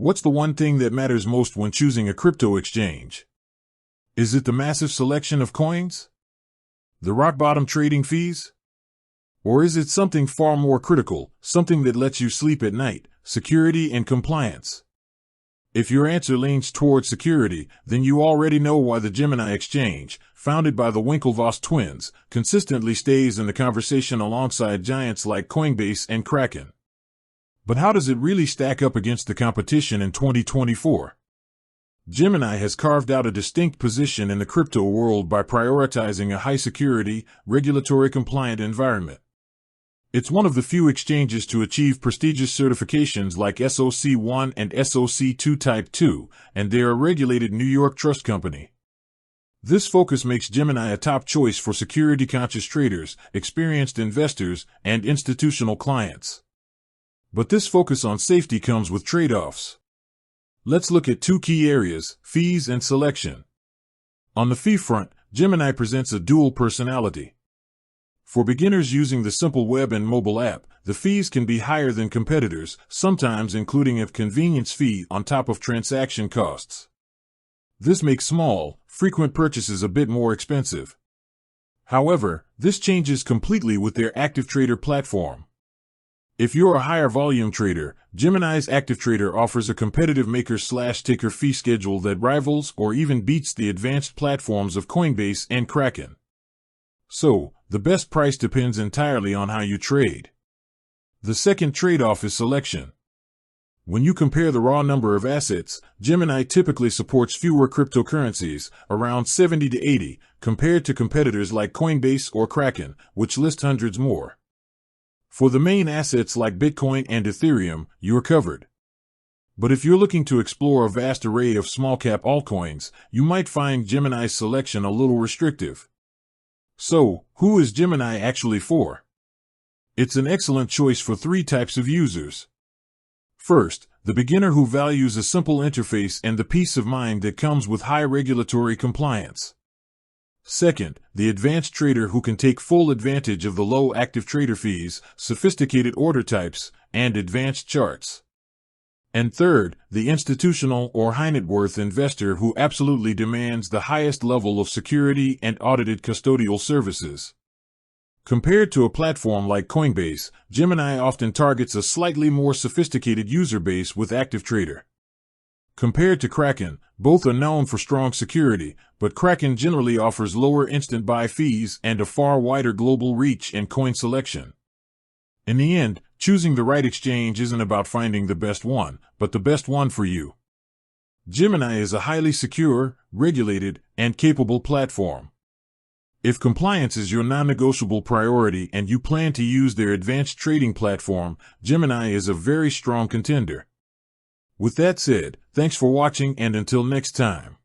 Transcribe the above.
What's the one thing that matters most when choosing a crypto exchange? Is it the massive selection of coins? The rock-bottom trading fees? Or is it something far more critical, something that lets you sleep at night, security and compliance? If your answer leans toward security, then you already know why the Gemini exchange, founded by the Winklevoss twins, consistently stays in the conversation alongside giants like Coinbase and Kraken. But how does it really stack up against the competition in 2024? Gemini has carved out a distinct position in the crypto world by prioritizing a high-security, regulatory-compliant environment. It's one of the few exchanges to achieve prestigious certifications like SOC 1 and SOC 2 Type 2, and they're a regulated New York trust company. This focus makes Gemini a top choice for security-conscious traders, experienced investors, and institutional clients. But this focus on safety comes with trade-offs. Let's look at two key areas, fees and selection. On the fee front, Gemini presents a dual personality. For beginners using the simple web and mobile app, the fees can be higher than competitors, sometimes including a convenience fee on top of transaction costs. This makes small, frequent purchases a bit more expensive. However, this changes completely with their Active Trader platform. If you're a higher volume trader, Gemini's Active Trader offers a competitive maker/taker fee schedule that rivals or even beats the advanced platforms of Coinbase and Kraken. So, the best price depends entirely on how you trade. The second trade-off is selection. When you compare the raw number of assets, Gemini typically supports fewer cryptocurrencies, around 70 to 80, compared to competitors like Coinbase or Kraken, which list hundreds more. For the main assets like Bitcoin and Ethereum, you're covered. But if you're looking to explore a vast array of small-cap altcoins, you might find Gemini's selection a little restrictive. So, who is Gemini actually for? It's an excellent choice for three types of users. First, the beginner who values a simple interface and the peace of mind that comes with high regulatory compliance. Second, the advanced trader who can take full advantage of the low active trader fees, sophisticated order types, and advanced charts. And third, the institutional or high-net-worth investor who absolutely demands the highest level of security and audited custodial services. Compared to a platform like Coinbase, Gemini often targets a slightly more sophisticated user base with Active Trader. Compared to Kraken, both are known for strong security, but Kraken generally offers lower instant buy fees and a far wider global reach and coin selection. In the end, choosing the right exchange isn't about finding the best one, but the best one for you. Gemini is a highly secure, regulated, and capable platform. If compliance is your non-negotiable priority and you plan to use their advanced trading platform, Gemini is a very strong contender. With that said, thanks for watching and until next time.